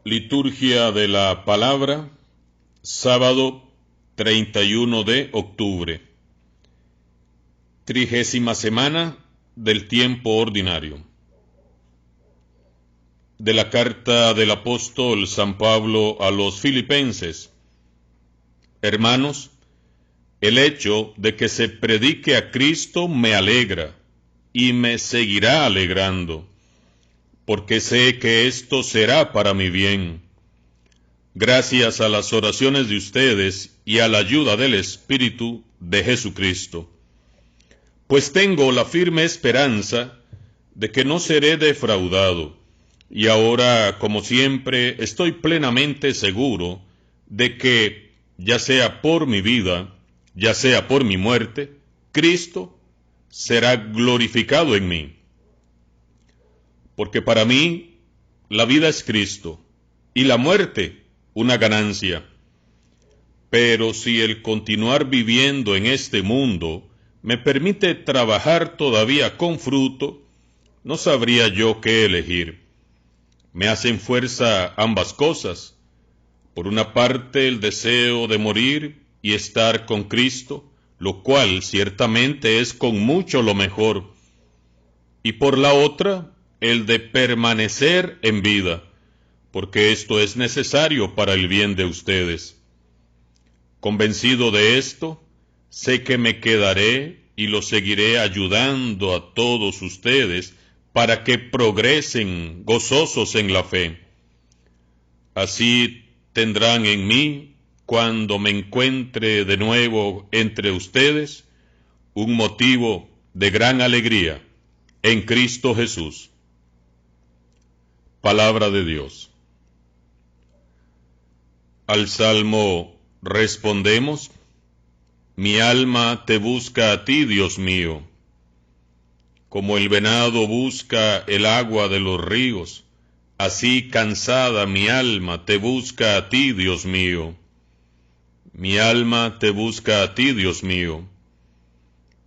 Liturgia de la Palabra, sábado 31 de octubre, 30ª semana del tiempo ordinario. De la carta del apóstol San Pablo a los Filipenses. Hermanos, el hecho de que se predique a Cristo me alegra y me seguirá alegrando, porque sé que esto será para mi bien. Gracias a las oraciones de ustedes y a la ayuda del Espíritu de Jesucristo. Pues tengo la firme esperanza de que no seré defraudado, y ahora, como siempre, estoy plenamente seguro de que, ya sea por mi vida, ya sea por mi muerte, Cristo será glorificado en mí. Porque para mí la vida es Cristo y la muerte una ganancia. Pero si el continuar viviendo en este mundo me permite trabajar todavía con fruto, no sabría yo qué elegir. Me hacen fuerza ambas cosas. Por una parte, el deseo de morir y estar con Cristo, lo cual ciertamente es con mucho lo mejor. Y por la otra, el de permanecer en vida, porque esto es necesario para el bien de ustedes. Convencido de esto, sé que me quedaré y los seguiré ayudando a todos ustedes para que progresen gozosos en la fe. Así tendrán en mí, cuando me encuentre de nuevo entre ustedes, un motivo de gran alegría en Cristo Jesús. Palabra de Dios. Al Salmo respondemos: Mi alma te busca a ti, Dios mío. Como el venado busca el agua de los ríos, así cansada mi alma te busca a ti, Dios mío. Mi alma te busca a ti, Dios mío.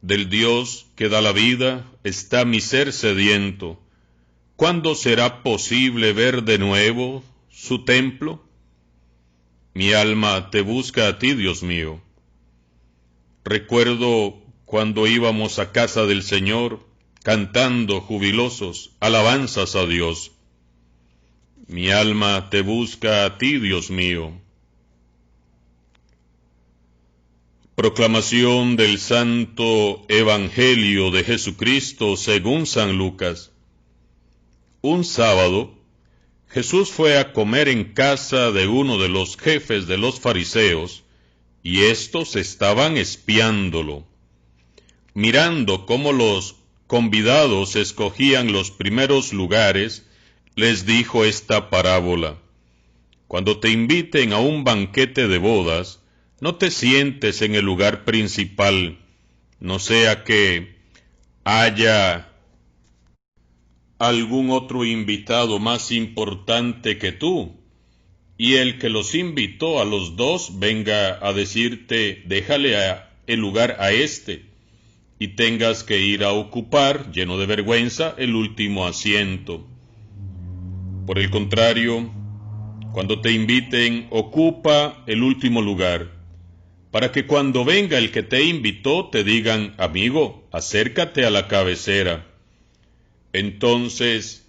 Del Dios que da la vida está mi ser sediento. ¿Cuándo será posible ver de nuevo su templo? Mi alma te busca a ti, Dios mío. Recuerdo cuando íbamos a casa del Señor, cantando jubilosos alabanzas a Dios. Mi alma te busca a ti, Dios mío. Proclamación del Santo Evangelio de Jesucristo según San Lucas. Un sábado, Jesús fue a comer en casa de uno de los jefes de los fariseos, y éstos estaban espiándolo. Mirando cómo los convidados escogían los primeros lugares, les dijo esta parábola: Cuando te inviten a un banquete de bodas, no te sientes en el lugar principal, no sea que haya algún otro invitado más importante que tú, y el que los invitó a los dos venga a decirte: déjale el lugar a este, y tengas que ir a ocupar, lleno de vergüenza, el último asiento. Por el contrario, cuando te inviten, ocupa el último lugar, para que cuando venga el que te invitó te digan: amigo, acércate a la cabecera. Entonces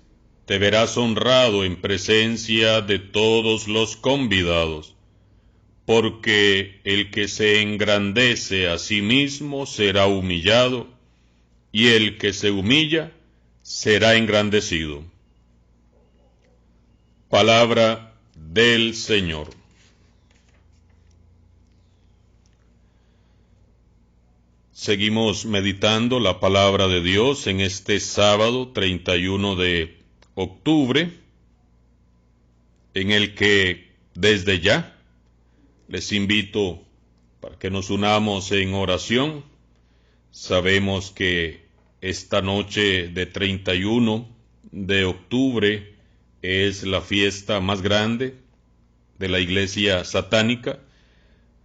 te verás honrado en presencia de todos los convidados, porque el que se engrandece a sí mismo será humillado, y el que se humilla será engrandecido. Palabra del Señor. Seguimos meditando la palabra de Dios en este sábado 31 de octubre, en el que desde ya les invito para que nos unamos en oración. Sabemos que esta noche de 31 de octubre es la fiesta más grande de la Iglesia satánica.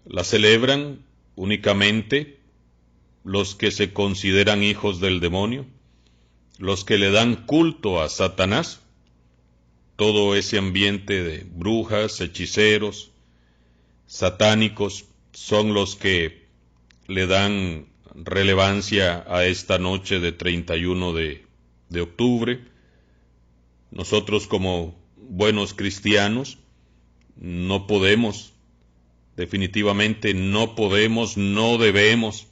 La celebran únicamente los que se consideran hijos del demonio, los que le dan culto a Satanás. todo ese ambiente de brujas, hechiceros, satánicos, son los que le dan relevancia a esta noche de 31 de octubre. Nosotros como buenos cristianos no podemos, definitivamente no podemos, no debemos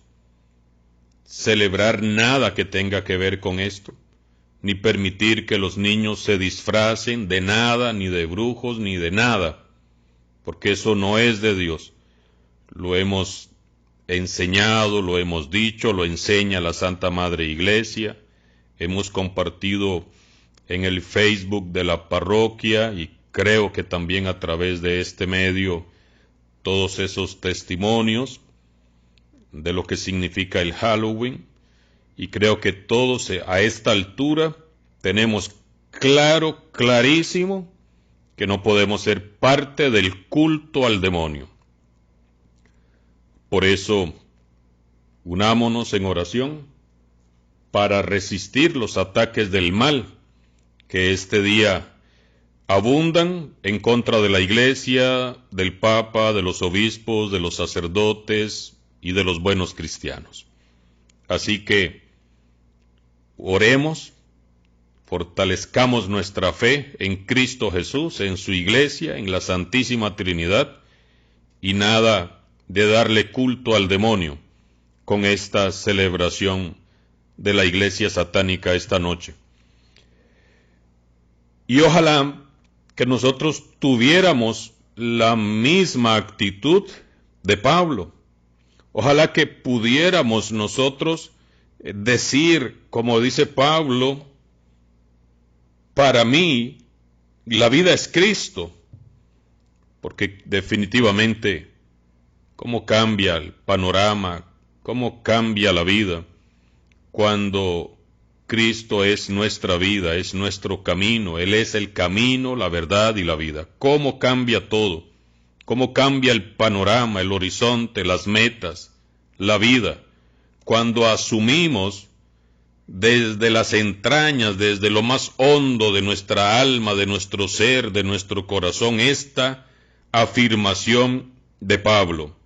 celebrar nada que tenga que ver con esto, ni permitir que los niños se disfracen de nada, ni de brujos, ni de nada, porque eso no es de Dios. Lo hemos enseñado, lo hemos dicho, lo enseña la Santa Madre Iglesia, hemos compartido en el Facebook de la parroquia y creo que también a través de este medio todos esos testimonios de lo que significa el Halloween, y creo que todos a esta altura tenemos clarísimo que no podemos ser parte del culto al demonio. Por eso, unámonos en oración para resistir los ataques del mal que este día abundan en contra de la Iglesia, del Papa, de los obispos, de los sacerdotes y de los buenos cristianos. Así que oremos, fortalezcamos nuestra fe en Cristo Jesús, en su Iglesia, en la Santísima Trinidad, y nada de darle culto al demonio con esta celebración de la Iglesia satánica esta noche. Y ojalá que nosotros tuviéramos la misma actitud de Pablo. Ojalá que pudiéramos nosotros decir, como dice Pablo, para mí la vida es Cristo, porque definitivamente cómo cambia el panorama, cómo cambia la vida cuando Cristo es nuestra vida, es nuestro camino, Él es el camino, la verdad y la vida. Cómo cambia todo, cómo cambia el panorama, el horizonte, las metas, la vida, cuando asumimos desde las entrañas, desde lo más hondo de nuestra alma, de nuestro ser, de nuestro corazón, esta afirmación de Pablo: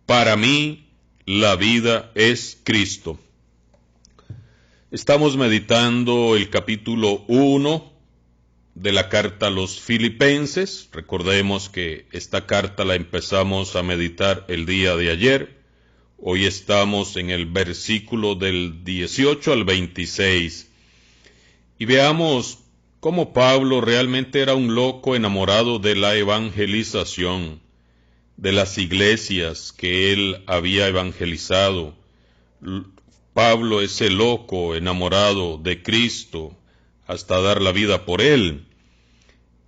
para mí la vida es Cristo. Estamos meditando el capítulo 1 de la carta a los Filipenses. Recordemos que esta carta la empezamos a meditar el día de ayer. Hoy estamos en el versículo del 18 al 26. Y veamos cómo Pablo realmente era un loco enamorado de la evangelización, de las iglesias que él había evangelizado. Pablo, ese loco enamorado de Cristo, hasta dar la vida por él.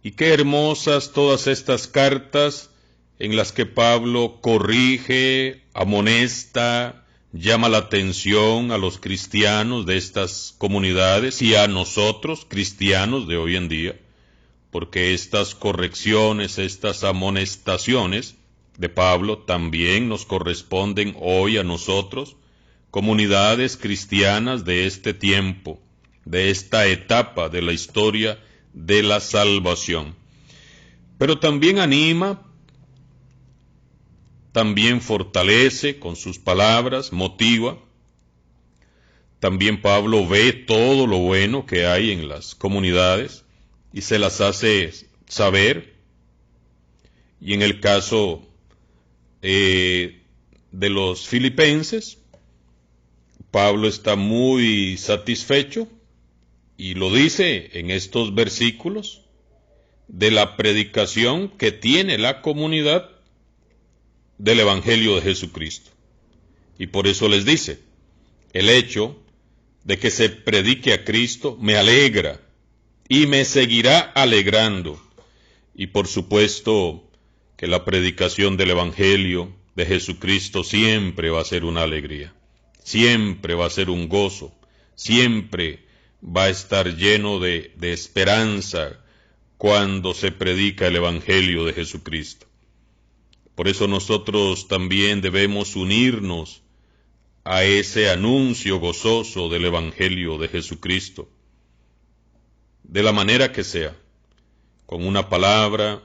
Y qué hermosas todas estas cartas en las que Pablo corrige, amonesta, llama la atención a los cristianos de estas comunidades y a nosotros, cristianos de hoy en día, porque estas correcciones, estas amonestaciones de Pablo también nos corresponden hoy a nosotros, comunidades cristianas de este tiempo, de esta etapa de la historia de la salvación. Pero también anima, también fortalece con sus palabras, motiva. También Pablo ve todo lo bueno que hay en las comunidades y se las hace saber. Y en el caso de los filipenses, Pablo está muy satisfecho, y lo dice en estos versículos, de la predicación que tiene la comunidad del Evangelio de Jesucristo. Y por eso les dice: el hecho de que se predique a Cristo me alegra y me seguirá alegrando. Y por supuesto que la predicación del Evangelio de Jesucristo siempre va a ser una alegría, siempre va a ser un gozo, siempre va a estar lleno de esperanza cuando se predica el Evangelio de Jesucristo. Por eso nosotros también debemos unirnos a ese anuncio gozoso del Evangelio de Jesucristo, de la manera que sea, con una palabra,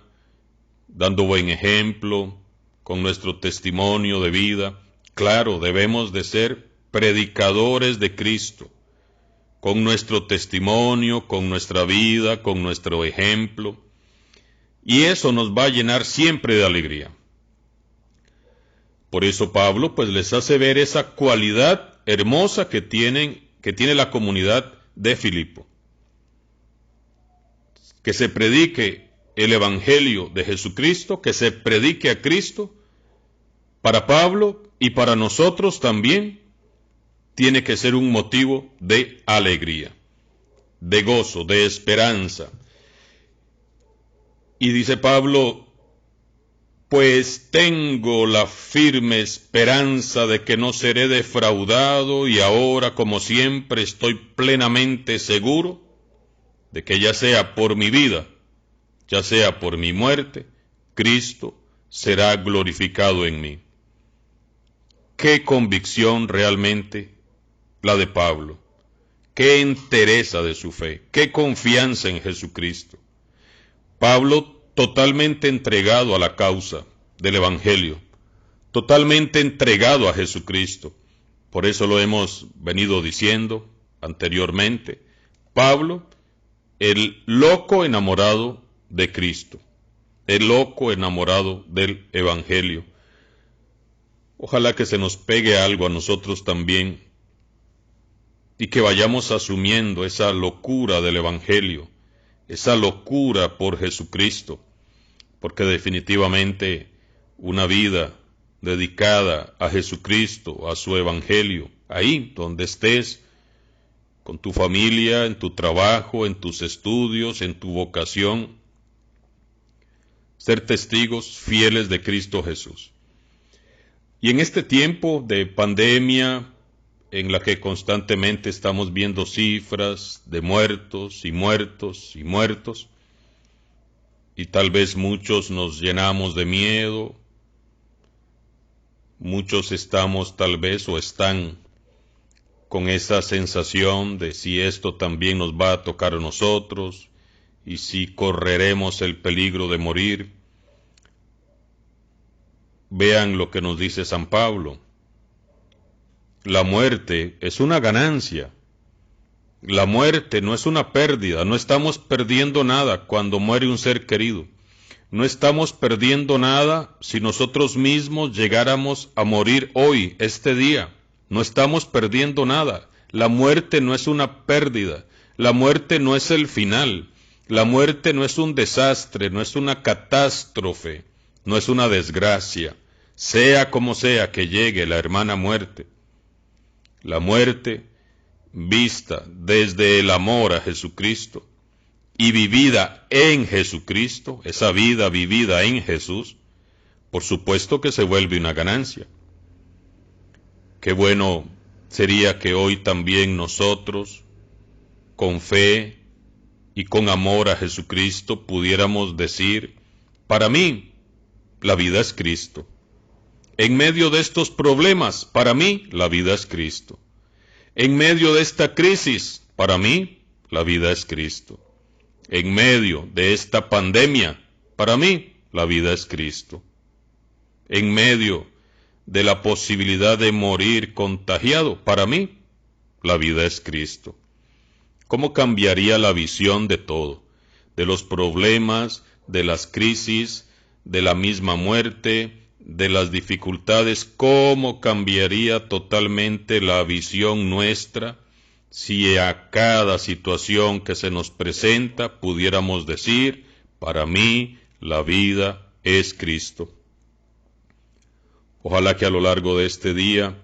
dando buen ejemplo, con nuestro testimonio de vida. Claro, debemos de ser predicadores de Cristo, con nuestro testimonio, con nuestra vida, con nuestro ejemplo, y eso nos va a llenar siempre de alegría. Por eso Pablo pues les hace ver esa cualidad hermosa que tiene la comunidad de Filipo. Que se predique el Evangelio de Jesucristo, que se predique a Cristo, para Pablo y para nosotros también, tiene que ser un motivo de alegría, de gozo, de esperanza. Y dice Pablo, pues tengo la firme esperanza de que no seré defraudado, y ahora, como siempre, estoy plenamente seguro de que ya sea por mi vida, ya sea por mi muerte, Cristo será glorificado en mí. Qué convicción realmente la de Pablo, qué entereza de su fe, qué confianza en Jesucristo. Pablo totalmente entregado a la causa del Evangelio, totalmente entregado a Jesucristo. Por eso lo hemos venido diciendo anteriormente. Pablo, el loco enamorado de Cristo, el loco enamorado del Evangelio. Ojalá que se nos pegue algo a nosotros también y que vayamos asumiendo esa locura del Evangelio, esa locura por Jesucristo, porque definitivamente una vida dedicada a Jesucristo, a su Evangelio, ahí donde estés, con tu familia, en tu trabajo, en tus estudios, en tu vocación, ser testigos fieles de Cristo Jesús. Y en este tiempo de pandemia, en la que constantemente estamos viendo cifras de muertos y muertos y muertos, y tal vez muchos nos llenamos de miedo, muchos estamos tal vez o están con esa sensación de si esto también nos va a tocar a nosotros y si correremos el peligro de morir. Vean lo que nos dice San Pablo. La muerte es una ganancia. La muerte no es una pérdida. No estamos perdiendo nada cuando muere un ser querido. No estamos perdiendo nada si nosotros mismos llegáramos a morir hoy, este día. No estamos perdiendo nada. La muerte no es una pérdida. La muerte no es el final. La muerte no es un desastre, no es una catástrofe, no es una desgracia. Sea como sea que llegue la hermana muerte. La muerte, vista desde el amor a Jesucristo y vivida en Jesucristo, esa vida vivida en Jesús, por supuesto que se vuelve una ganancia. Qué bueno sería que hoy también nosotros, con fe y con amor a Jesucristo, pudiéramos decir, para mí, la vida es Cristo. En medio de estos problemas, para mí, la vida es Cristo. En medio de esta crisis, para mí, la vida es Cristo. En medio de esta pandemia, para mí, la vida es Cristo. En medio de la posibilidad de morir contagiado, para mí, la vida es Cristo. ¿Cómo cambiaría la visión de todo? De los problemas, de las crisis, de la misma muerte, de las dificultades, ¿cómo cambiaría totalmente la visión nuestra si a cada situación que se nos presenta pudiéramos decir, para mí la vida es Cristo? Ojalá que a lo largo de este día,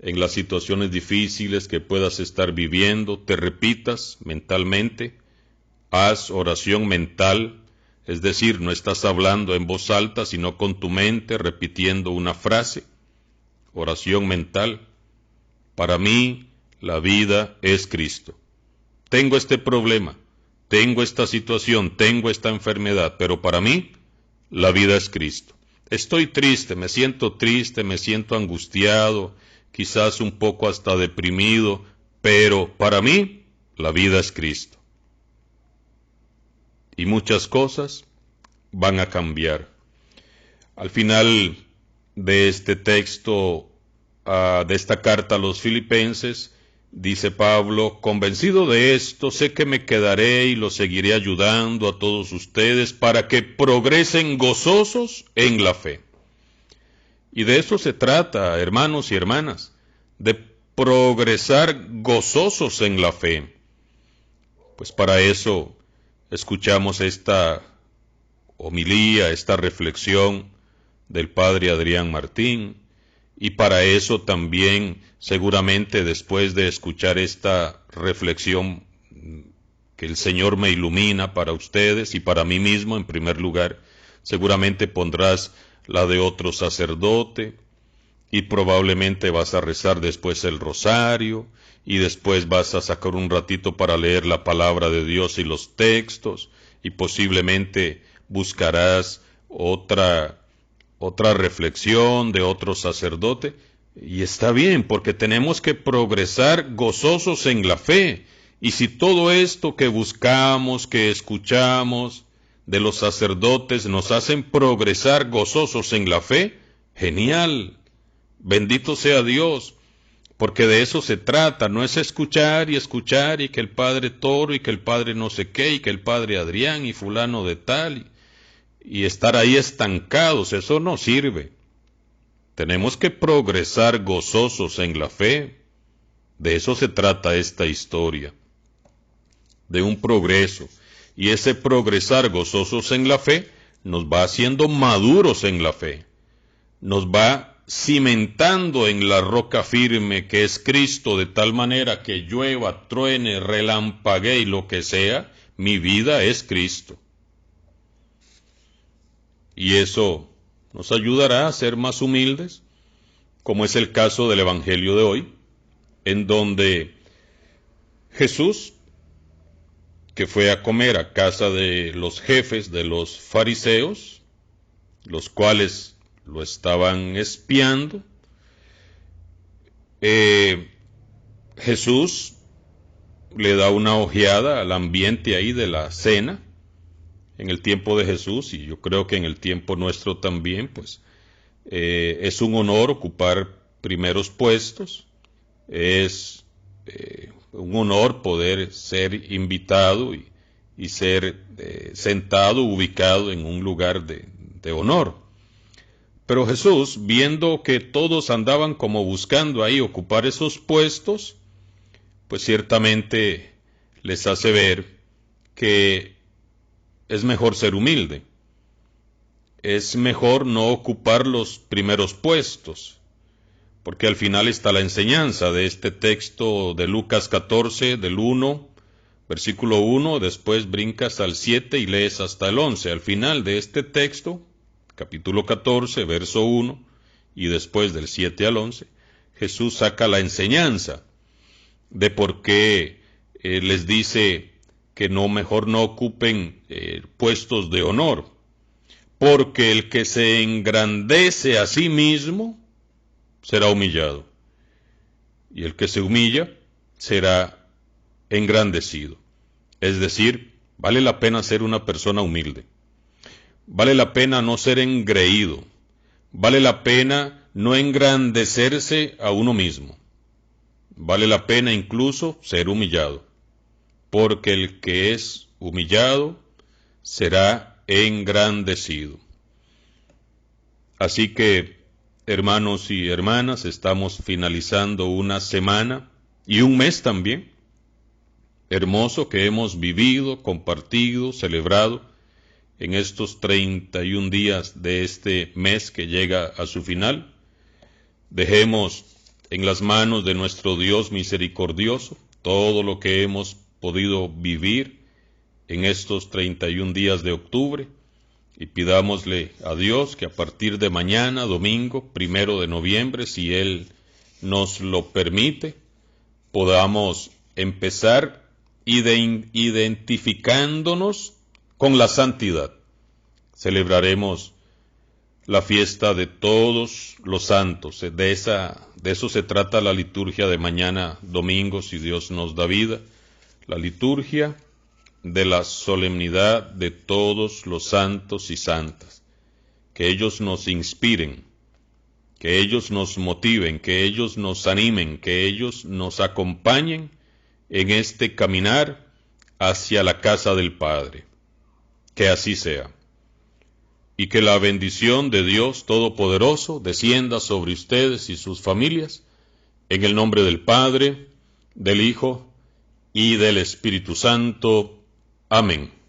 en las situaciones difíciles que puedas estar viviendo, te repitas mentalmente, haz oración mental. Es decir, no estás hablando en voz alta, sino con tu mente, repitiendo una frase. Oración mental. Para mí, la vida es Cristo. Tengo este problema, tengo esta situación, tengo esta enfermedad, pero para mí, la vida es Cristo. Estoy triste, me siento angustiado, quizás un poco hasta deprimido, pero para mí, la vida es Cristo. y muchas cosas van a cambiar. Al final de este texto, de esta carta a los filipenses, dice Pablo: convencido de esto, sé que me quedaré y los seguiré ayudando a todos ustedes para que progresen gozosos en la fe. Y de eso se trata, hermanos y hermanas, de progresar gozosos en la fe. Pues para eso escuchamos esta homilía, esta reflexión del padre Adrián Martín, y para eso también, seguramente después de escuchar esta reflexión que el Señor me ilumina para ustedes y para mí mismo en primer lugar, seguramente pondrás la de otro sacerdote, y probablemente vas a rezar después el rosario, y después vas a sacar un ratito para leer la palabra de Dios y los textos, y posiblemente buscarás otra reflexión de otro sacerdote. Y está bien, porque tenemos que progresar gozosos en la fe. Y si todo esto que buscamos, que escuchamos de los sacerdotes nos hacen progresar gozosos en la fe, genial, bendito sea Dios, porque de eso se trata. No es escuchar y que el padre Toro y que el padre no sé qué y que el padre Adrián y fulano de tal y estar ahí estancados. Eso no sirve. Tenemos que progresar gozosos en la fe. De eso se trata esta historia, de un progreso. Y ese progresar gozosos en la fe nos va haciendo maduros en la fe, nos va cimentando en la roca firme que es Cristo, de tal manera que llueva, truene, relampaguee y lo que sea, mi vida es Cristo. Y eso nos ayudará a ser más humildes, como es el caso del Evangelio de hoy, en donde Jesús, que fue a comer a casa de los jefes de los fariseos, los cuales lo estaban espiando, Jesús le da una ojeada al ambiente ahí de la cena, en el tiempo de Jesús, y yo creo que en el tiempo nuestro también, pues es un honor ocupar primeros puestos, es un honor poder ser invitado y ser sentado, ubicado en un lugar de honor. Pero Jesús, viendo que todos andaban como buscando ahí ocupar esos puestos, pues ciertamente les hace ver que es mejor ser humilde. Es mejor no ocupar los primeros puestos, porque al final está la enseñanza de este texto de Lucas 14, del 1, versículo 1, después brincas al 7 y lees hasta el 11. Al final de este texto, capítulo 14, verso 1, y después del 7 al 11, Jesús saca la enseñanza de por qué les dice que mejor no ocupen puestos de honor, porque el que se engrandece a sí mismo será humillado, y el que se humilla será engrandecido. Es decir, vale la pena ser una persona humilde, vale la pena no ser engreído, vale la pena no engrandecerse a uno mismo, vale la pena incluso ser humillado, porque el que es humillado será engrandecido. Así que, hermanos y hermanas, estamos finalizando una semana y un mes también hermoso que hemos vivido, compartido, celebrado en estos 31 días de este mes que llega a su final. Dejemos en las manos de nuestro Dios misericordioso todo lo que hemos podido vivir en estos 31 días de octubre, y pidámosle a Dios que a partir de mañana, domingo, 1 de noviembre, si Él nos lo permite, podamos empezar identificándonos con la santidad. Celebraremos la fiesta de todos los santos. De eso se trata la liturgia de mañana domingo, si Dios nos da vida. La liturgia de la solemnidad de todos los santos y santas. Que ellos nos inspiren, que ellos nos motiven, que ellos nos animen, que ellos nos acompañen en este caminar hacia la casa del Padre. Que así sea. Y que la bendición de Dios Todopoderoso descienda sobre ustedes y sus familias, en el nombre del Padre, del Hijo y del Espíritu Santo. Amén.